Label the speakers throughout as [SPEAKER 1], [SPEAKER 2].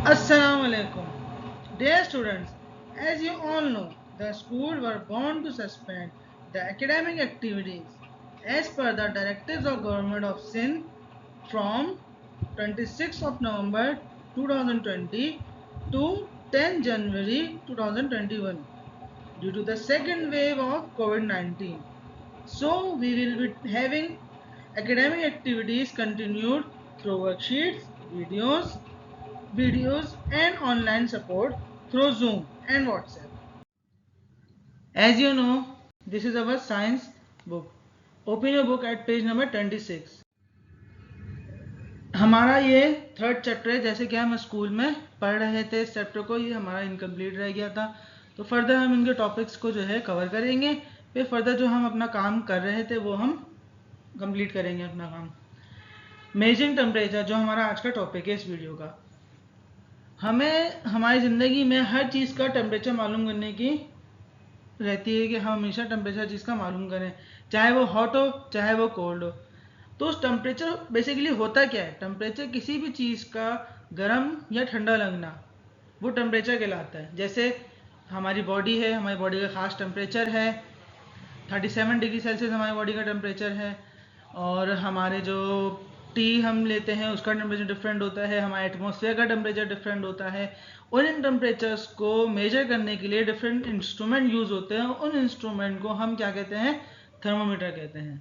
[SPEAKER 1] Assalamu alaikum. Dear students, as you all know, the school were bound to suspend the academic activities as per the directives of Government of Sindh from 26th of November 2020 to 10 January 2021 due to the second wave of COVID-19. So we will be having academic activities continued through worksheets, videos and online support through Zoom and WhatsApp. As you know, this is our science book. Open your book at page number 26. हमारा ये third chapter है. जैसे कि हम school में पढ़ रहे थे इस चैप्टर को, ये हमारा इनकम्प्लीट रह गया था. तो फर्दर हम इनके टॉपिक्स को जो है कवर करेंगे. फिर फर्दर जो हम अपना काम कर रहे थे वो हम कंप्लीट करेंगे अपना काम. मेजरिंग टेम्परेचर जो हमारा आज का टॉपिक है इस वीडियो का. हमें हमारी ज़िंदगी में हर चीज़ का टेम्परेचर मालूम करने की रहती है कि हम हमेशा टेम्परेचर चीज़ का मालूम करें, चाहे वो हॉट हो चाहे वो कोल्ड हो. तो उस टेम्परेचर बेसिकली होता क्या है? टेम्परेचर किसी भी चीज़ का गर्म या ठंडा लगना, वो टेम्परेचर कहलाता है. जैसे हमारी बॉडी है, हमारी बॉडी का ख़ास टेम्परेचर है 37 डिग्री सेल्सियस हमारी बॉडी का टेम्परेचर है. और हमारे जो टी हम लेते हैं उसका टेम्परेचर डिफरेंट होता है, हमारे एटमॉस्फेयर का टेम्परेचर डिफरेंट होता है. और इन टेम्परेचर्स को मेजर करने के लिए डिफरेंट इंस्ट्रूमेंट यूज़ होते हैं. उन इंस्ट्रूमेंट को हम क्या कहते हैं? थर्मोमीटर कहते हैं.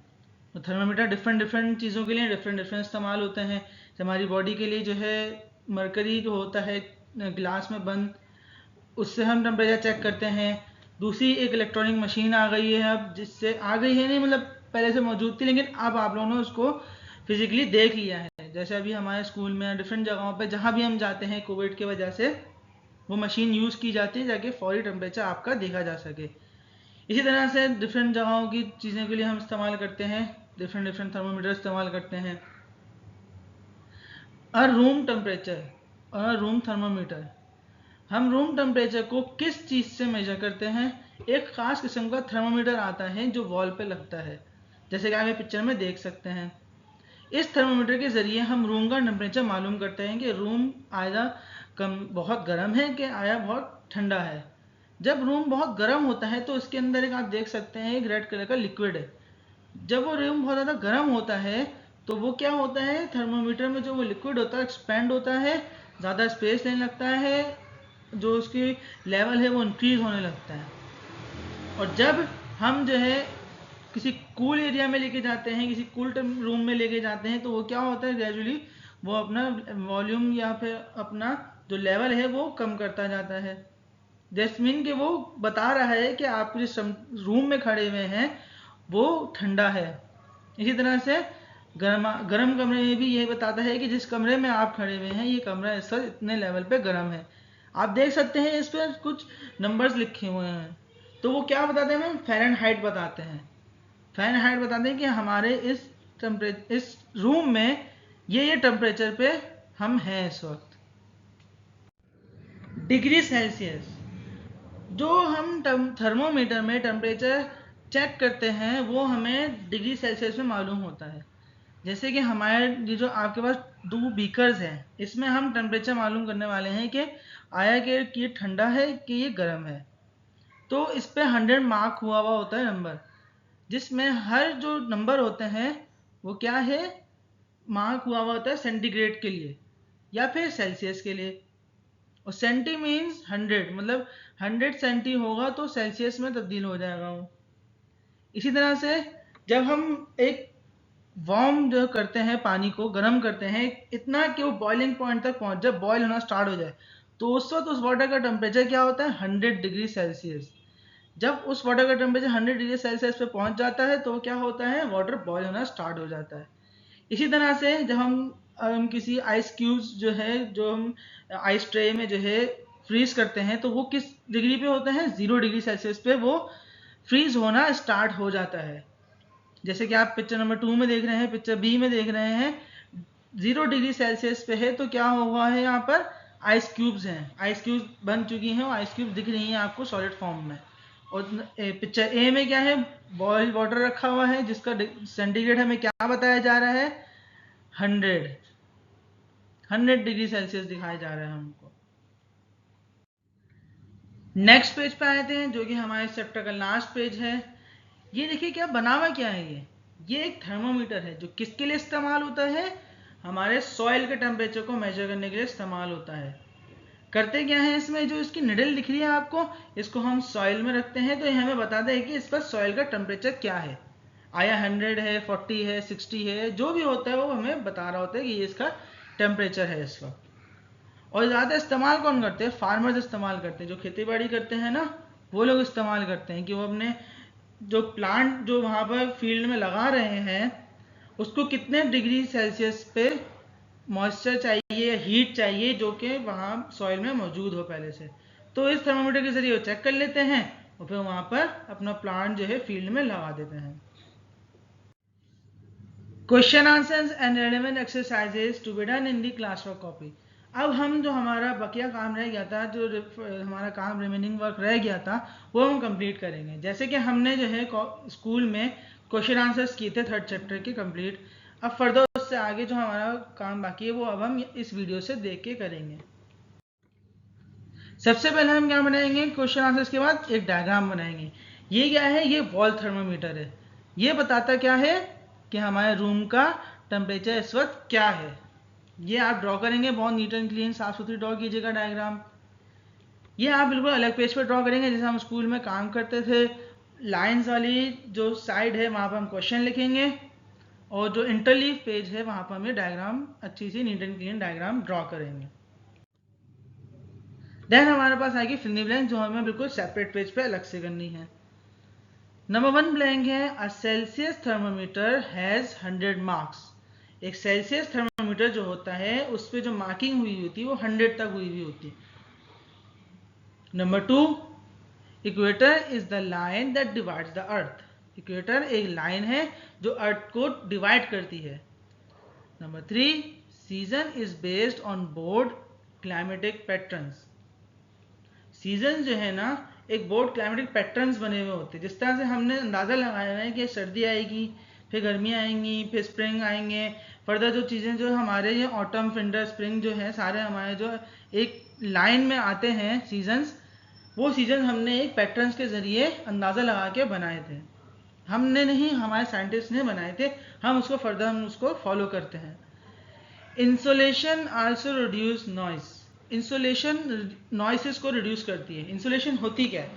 [SPEAKER 1] तो थर्मोमीटर डिफरेंट चीज़ों के लिए डिफरेंट इस्तेमाल होते हैं. हमारी बॉडी के लिए जो है मरकरी जो होता है ग्लास में बंद, उससे हम टेम्परेचर चेक करते हैं. दूसरी एक इलेक्ट्रॉनिक मशीन आ गई है अब, जिससे आ गई है नहीं मतलब पहले से मौजूद थी, लेकिन अब आप लोगों ने उसको फिजिकली देख लिया है. जैसे अभी हमारे स्कूल में डिफरेंट जगहों पे जहाँ भी हम जाते हैं कोविड की वजह से वो मशीन यूज़ की जाती है ताकि फौरी टेम्परेचर आपका देखा जा सके. इसी तरह से डिफरेंट जगहों की चीज़ों के लिए हम इस्तेमाल करते हैं, डिफरेंट थर्मोमीटर इस्तेमाल करते हैं. और रूम टेम्परेचर और रूम थर्मोमीटर, हम रूम टेम्परेचर को किस चीज़ से मेजर करते हैं? एक ख़ास किस्म का थर्मोमीटर आता है जो वॉल पे लगता है, जैसे कि आप ये पिक्चर में देख सकते हैं. इस थर्मोमीटर के ज़रिए हम रूम का टेम्परेचर मालूम करते हैं कि रूम आया बहुत गर्म है कि आया बहुत ठंडा है. जब रूम बहुत गर्म होता है तो इसके अंदर एक आप देख सकते हैं एक रेड कलर का लिक्विड है. जब वो रूम बहुत ज़्यादा गर्म होता है तो वो क्या होता है, थर्मोमीटर में जो वो लिक्विड होता है एक्सपेंड होता है, ज़्यादा स्पेस लेने लगता है, जो उसकी लेवल है वो इंक्रीज़ होने लगता है. और जब हम जो है किसी कूल एरिया में लेके जाते हैं, किसी कूल रूम में लेके जाते हैं, तो वो क्या होता है ग्रेजुअली वो अपना वॉल्यूम या फिर अपना जो लेवल है वो कम करता जाता है. जैस्मिन के वो बता रहा है कि आप जिस रूम में खड़े हुए हैं वो ठंडा है. इसी तरह से गर्म कमरे में भी ये बताता है कि जिस कमरे में आप खड़े हुए हैं ये कमरा इस वक्त इतने लेवल पे गर्म है. आप देख सकते हैं इस पर कुछ नंबर्स लिखे हुए हैं. तो वो क्या बताते हैं? फ़ारेनहाइट बताते हैं. फ़ारेनहाइट बताते हैं कि हमारे इस रूम में ये टेम्परेचर पे हम हैं इस वक्त. डिग्री सेल्सियस, जो हम थर्मोमीटर में टेम्परेचर चेक करते हैं वो हमें डिग्री सेल्सियस में मालूम होता है. जैसे कि हमारे ये जो आपके पास दो बीकर्स हैं, इसमें हम टेम्परेचर मालूम करने वाले हैं कि आया कि ये ठंडा है कि ये गर्म है. तो इस पे 100 मार्क हुआ होता है नंबर, जिसमें हर जो नंबर होते हैं वो क्या है, मार्क हुआ होता है सेंटीग्रेड के लिए या फिर सेल्सियस के लिए. और सेंटी मीन्स 100, मतलब 100 सेंटी होगा तो सेल्सियस में तब्दील हो जाएगा वो. इसी तरह से जब हम एक वार्म जो करते हैं, पानी को गर्म करते हैं इतना कि वो बॉइलिंग पॉइंट तक पहुंच, जब बॉयल होना स्टार्ट हो जाए तो उस वक्त उस वाटर का टेम्परेचर क्या होता है? 100 डिग्री सेल्सियस. जब उस वाटर का टेम्परेचर 100 डिग्री सेल्सियस पे पहुंच जाता है तो क्या होता है? वाटर बॉयल होना स्टार्ट हो जाता है. इसी तरह से जब हम किसी आइस क्यूब्स जो है, जो हम आइस ट्रे में जो है फ्रीज करते हैं तो वो किस डिग्री पे होते हैं? 0 डिग्री सेल्सियस पे वो फ्रीज होना स्टार्ट हो जाता है. जैसे कि आप पिक्चर नंबर 2 में देख रहे हैं, पिक्चर बी में देख रहे हैं, 0 डिग्री सेल्सियस पे है तो क्या हुआ है? यहाँ पर आइस क्यूब्स हैं, आइस क्यूब्स बन चुकी हैं और आइस क्यूब्स दिख रही हैं आपको सॉलिड फॉर्म में. और पिक्चर ए में क्या है? बॉइल्ड वाटर रखा हुआ है जिसका सेंटीग्रेड हमें क्या बताया जा रहा है? 100 डिग्री सेल्सियस दिखाया जा रहा है हमको. नेक्स्ट पेज पे आते हैं जो कि हमारे चैप्टर का लास्ट पेज है। ये देखिए क्या बना हुआ क्या है, ये एक थर्मोमीटर है जो किसके लिए इस्तेमाल होता है, हमारे सॉइल के टेम्परेचर को मेजर करने के लिए इस्तेमाल होता है। करते क्या है, इसमें जो इसकी निडल दिख रही है आपको, इसको हम सॉइल में रखते हैं तो ये हमें बताता है कि इस पर सॉइल का टेम्परेचर क्या है, आया 100 है, 40 है, 60 है, जो भी होता है वो हमें बता रहा होता है कि ये इसका टेम्परेचर है इस वक्त। और ज़्यादा इस्तेमाल कौन करते हैं, फार्मर्स इस्तेमाल करते हैं, जो खेती बाड़ी करते हैं ना वो लोग इस्तेमाल करते हैं कि वो अपने जो प्लांट जो वहाँ पर फील्ड में लगा रहे हैं उसको कितने डिग्री सेल्सियस पे मॉइस्चर चाहिए या हीट चाहिए जो कि वहाँ सॉइल में मौजूद हो पहले से, तो इस थर्मामीटर के जरिए वो चेक कर लेते हैं और फिर वहाँ पर अपना प्लांट जो है फील्ड में लगा देते हैं। Question answers and relevant exercises to be done in the class work copy. अब हम जो हमारा बकिया काम रह गया था, जो हमारा काम रिमेनिंग वर्क रह गया था वो हम कंप्लीट करेंगे। जैसे कि हमने जो है स्कूल में क्वेश्चन आंसर्स किए थे 3rd चैप्टर के कंप्लीट, अब फर्दर उससे आगे जो हमारा काम बाकी है वो अब हम इस वीडियो से देख के करेंगे। सबसे पहले हम क्या बनाएंगे, क्वेश्चन आंसर्स के बाद एक डायग्राम बनाएंगे। ये क्या है, ये वॉल थर्मोमीटर है, ये बताता क्या है कि हमारे रूम का टेम्परेचर इस वक्त क्या है। ये आप ड्रॉ करेंगे, बहुत नीट एंड क्लीन साफ सुथरी ड्रॉ कीजिएगा डायग्राम। ये आप बिल्कुल अलग पेज पर ड्रॉ करेंगे जैसे हम स्कूल में काम करते थे, लाइंस वाली जो साइड है वहाँ पर हम क्वेश्चन लिखेंगे और जो इंटरलीव पेज है वहाँ पर हम ये डायग्राम अच्छी सी neat and clean diagram draw करेंगे। देन हमारे पास आएगी फिल ब्लैंक जो हमें बिल्कुल सेपरेट पेज पे अलग से करनी है। नंबर 1 ब्लैंक है, अ सेल्सियस थर्मोमीटर हैज 100 मार्क्स। एक सेल्सियस थर्मोमीटर जो होता है उस पर जो मार्किंग हुई होती है वो 100 तक हुई हुई होती है। Number 2, equator is the line that divides the earth. Equator एक लाइन है जो अर्थ को डिवाइड करती है। Number 3, season is based on board climatic patterns. Season जो है ना एक बोर्ड क्लाइमेटिक पैटर्न्स बने हुए होते हैं, जिस तरह से हमने अंदाज़ा लगाया है कि सर्दी आएगी, फिर गर्मी आएंगी, फिर स्प्रिंग आएंगे, फर्दर जो चीज़ें जो हमारे ये ऑटम विंटर स्प्रिंग जो है सारे हमारे जो एक लाइन में आते हैं सीजन्स, वो सीजन हमने एक पैटर्न्स के ज़रिए अंदाज़ा लगा के बनाए थे। हमने नहीं, हमारे साइंटिस्ट ने बनाए थे, हम उसको फर्दर हम उसको फॉलो करते हैं। Insulation also reduce noise. Insulation noises को रिड्यूस करती है। इंसुलेशन होती क्या है,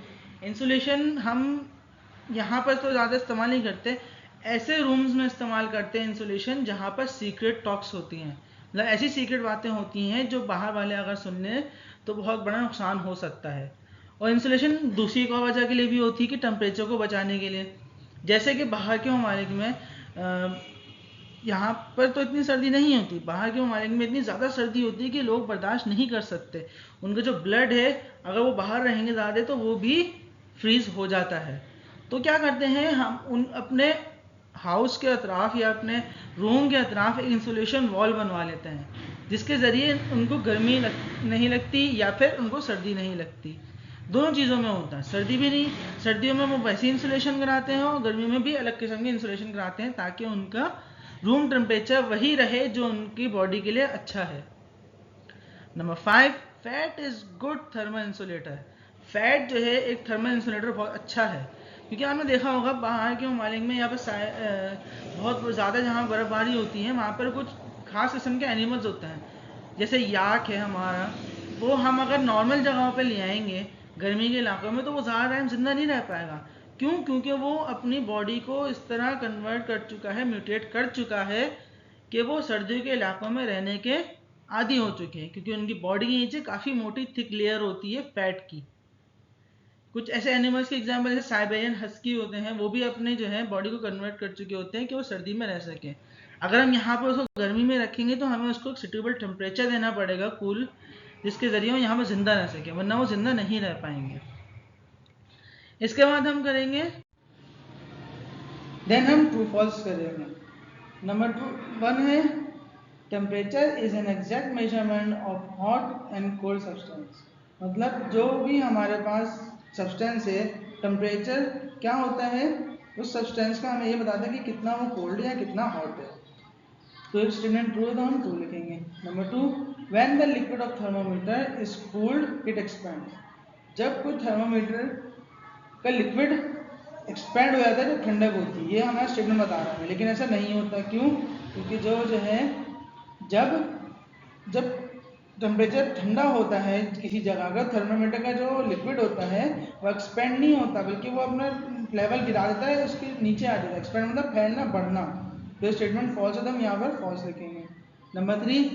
[SPEAKER 1] इंसुलेशन हम यहाँ पर तो ज़्यादा इस्तेमाल नहीं करते, ऐसे रूम्स में इस्तेमाल करते हैं इंसुलेशन जहाँ पर सीक्रेट टॉक्स होती हैं, मतलब ऐसी सीक्रेट बातें होती हैं जो बाहर वाले अगर सुन लें तो बहुत बड़ा नुकसान हो सकता है। और इंसुलेशन दूसरी एक वजह के लिए भी होती है कि टेम्परेचर को बचाने के लिए, जैसे कि बाहर के ममालिक में यहाँ पर तो इतनी सर्दी नहीं होती, बाहर के ममालिक में इतनी ज़्यादा सर्दी होती है कि लोग बर्दाश्त नहीं कर सकते, उनका जो ब्लड है अगर वो बाहर रहेंगे ज़्यादा तो वो भी फ्रीज हो जाता है। तो क्या करते हैं हम उन अपने हाउस के अतराफ़ या अपने रूम के अतराफ़ एक इंसुलेशन वॉल बनवा लेते हैं जिसके ज़रिए उनको गर्मी नहीं लगती या फिर उनको सर्दी नहीं लगती। दोनों चीज़ों में होता है, सर्दी भी नहीं, सर्दियों में वो वैसे इंसुलेशन कराते हैं और गर्मी में भी अलग किस्म के इंसुलेशन कराते हैं ताकि उनका रूम टेम्परेचर वही रहे जो उनकी बॉडी के लिए अच्छा है। Number 5, fat is good thermal insulator. Fat जो है एक थर्मल इंसुलेटर बहुत अच्छा है, क्योंकि आपने देखा होगा बाहर के ममालिक में यहाँ पर बहुत ज़्यादा जहाँ बर्फ़बारी होती है वहाँ पर कुछ खास किस्म के एनिमल्स होते हैं, जैसे याक है हमारा, वो हम अगर नॉर्मल जगहों पर ले आएंगे गर्मी के इलाकों में तो वो ज़्यादा टाइम जिंदा नहीं रह पाएगा। क्यों? क्योंकि वो अपनी बॉडी को इस तरह कन्वर्ट कर चुका है, म्यूटेट कर चुका है कि वो सर्दियों के इलाकों में रहने के आदी हो चुके हैं, क्योंकि उनकी बॉडी के नीचे काफ़ी मोटी थिक लेयर होती है फैट की। कुछ ऐसे एनिमल्स के एग्जाम्पल जैसे साइबेरियन हस्की होते हैं, वो भी अपने जो है बॉडी को कन्वर्ट कर चुके होते हैं कि वो सर्दी में रह सकें। अगर हम यहाँ पर उसको गर्मी में रखेंगे तो हमें उसको एक सुटेबल टेम्परेचर देना पड़ेगा कूल, जिसके ज़रिए वो यहाँ पर ज़िंदा रह सके, वरना वो ज़िंदा नहीं रह पाएंगे। इसके बाद हम करेंगे, देन हम ट्रू फॉल्स करेंगे। नंबर 1 है, temperature is an exact measurement of hot and cold substance. मतलब जो भी हमारे पास सब्सटेंस है, टेम्परेचर क्या होता है उस सब्सटेंस का हमें ये बताता है कि कितना वो कोल्ड है या कितना हॉट है। तो एक स्टेटमेंट ट्रू है तो हम ट्रू लिखेंगे। Number 2, when the liquid of thermometer is cooled it expends. जब कोई थर्मामीटर का लिक्विड एक्सपेंड हो जाता है, जो ठंडक होती है, ये हमारा स्टेटमेंट बता रहा है, लेकिन ऐसा नहीं होता। क्यों? क्योंकि जो है जब जब टेम्परेचर ठंडा होता है किसी जगह का, थर्मामीटर का जो लिक्विड होता है वो एक्सपेंड नहीं होता, बल्कि वो अपना लेवल गिरा देता है, उसके नीचे आ जाता है। एक्सपेंड मतलब फैलना, बढ़ना। तो स्टेटमेंट फॉल्स है तो हम यहाँ पर फॉल्स लिखेंगे। Number 3,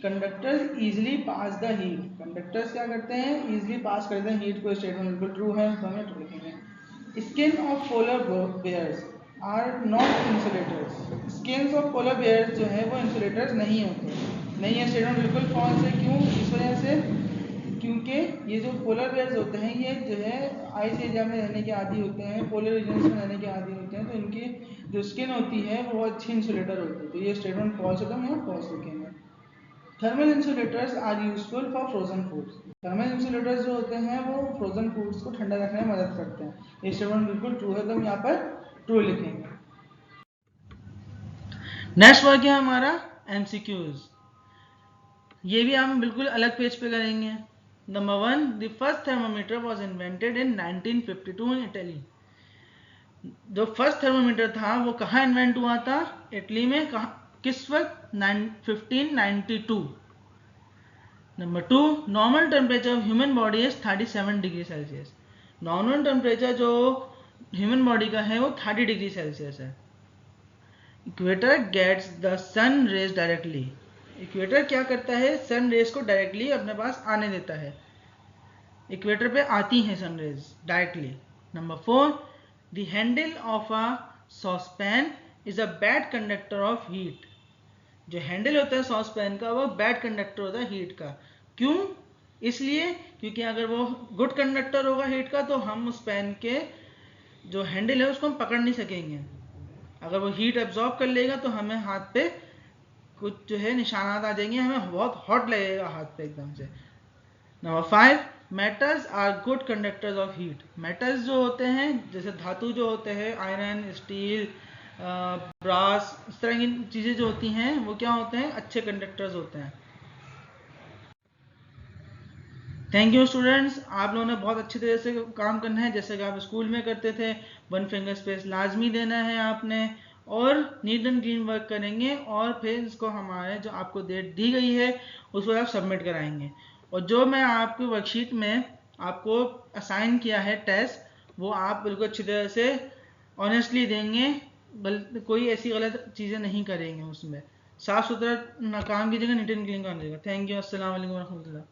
[SPEAKER 1] conductors easily pass the heat. Conductors क्या करते हैं? इजिली पास करते हैं हीट को। स्टेटमेंट बिल्कुल ट्रू है, तो हमें ट्रू लिखेंगे। Skin of polar bears are not insulators. Skins of polar bears जो है वो इंसुलेटर्स नहीं होते। नहीं है, स्टेटमेंट बिल्कुल फॉल्स है। क्यों? इस वजह से क्योंकि ये जो पोलर बेयर्स होते हैं ये जो है आइस एरिया में रहने के आदी होते हैं, पोलर रीजन्स में रहने के आदी होते हैं, तो इनकी जो स्किन होती है वो अच्छी इंसुलेटर होती है। तो ये स्टेटमेंट फॉल्स है, तो हम यहाँ फॉल्स लिखेंगे। Thermal insulators are useful for frozen foods. Thermal insulators जो होते हैं वो फ्रोजन फूड्स को ठंडा रखने में मदद करते हैं। ये स्टेटमेंट बिल्कुल ट्रू है, तो हम यहाँ पर ट्रू लिखेंगे। नेक्स्ट वर्क है हमारा एमसीक्यूज। ये भी हम बिल्कुल अलग पेज पे करेंगे। Number 1, the first thermometer was invented in 1952 in Italy. जो फर्स्ट थर्मामीटर था वो कहाँ इन्वेंट हुआ था? इटली में। कहाँ, किस वक्त? 1592। Number 2, normal temperature of human body is 37 degree Celsius. Normal temperature जो ह्यूमन बॉडी का है वो 30 डिग्री सेल्सियस है। Equator gets the sun rays directly. Equator क्या करता है? सन रेज को डायरेक्टली अपने पास आने देता है। इक्वेटर पे आती हैं sun rays directly. Number 4, the handle of a saucepan is a bad conductor of heat. जो हैंडल होता है सॉसपैन का वो बैड कंडक्टर होता है हीट का। क्यों? इसलिए क्योंकि अगर वो गुड कंडक्टर होगा हीट का तो हम उस पैन के जो हैंडल है उसको हम पकड़ नहीं सकेंगे। अगर वो हीट एब्जॉर्ब कर लेगा तो हमें हाथ पे कुछ जो है निशानात आ जाएंगे, हमें बहुत हॉट लगेगा हाथ पे एकदम से। Number 5, metals are good conductors of heat. Metals जो होते हैं जैसे धातु जो होते हैं, आयरन, स्टील, ब्रास, इस तरह की चीज़ें जो होती हैं वो क्या होते हैं? अच्छे कंडक्टर्स होते हैं। थैंक यू स्टूडेंट्स, आप लोगों ने बहुत अच्छी तरह से काम करना है जैसे कि आप स्कूल में करते थे। 1 फिंगर स्पेस लाजमी देना है आपने, और नीट एंड क्लीन वर्क करेंगे, और फिर इसको हमारे जो आपको डेट दी गई है उस पर आप सबमिट कराएंगे। और जो मैं आपकी वर्कशीट में आपको असाइन किया है टेस्ट, वो आप बिल्कुल अच्छी तरह से ऑनेस्टली देंगे, कोई ऐसी गलत चीज़ें नहीं करेंगे। उसमें साफ़ सुथरा काम कीजिएगा, नीट एंड क्लीन काम कीजिएगा। Thank you. अस्सलाम वालेकुम रहमतुल्लाह।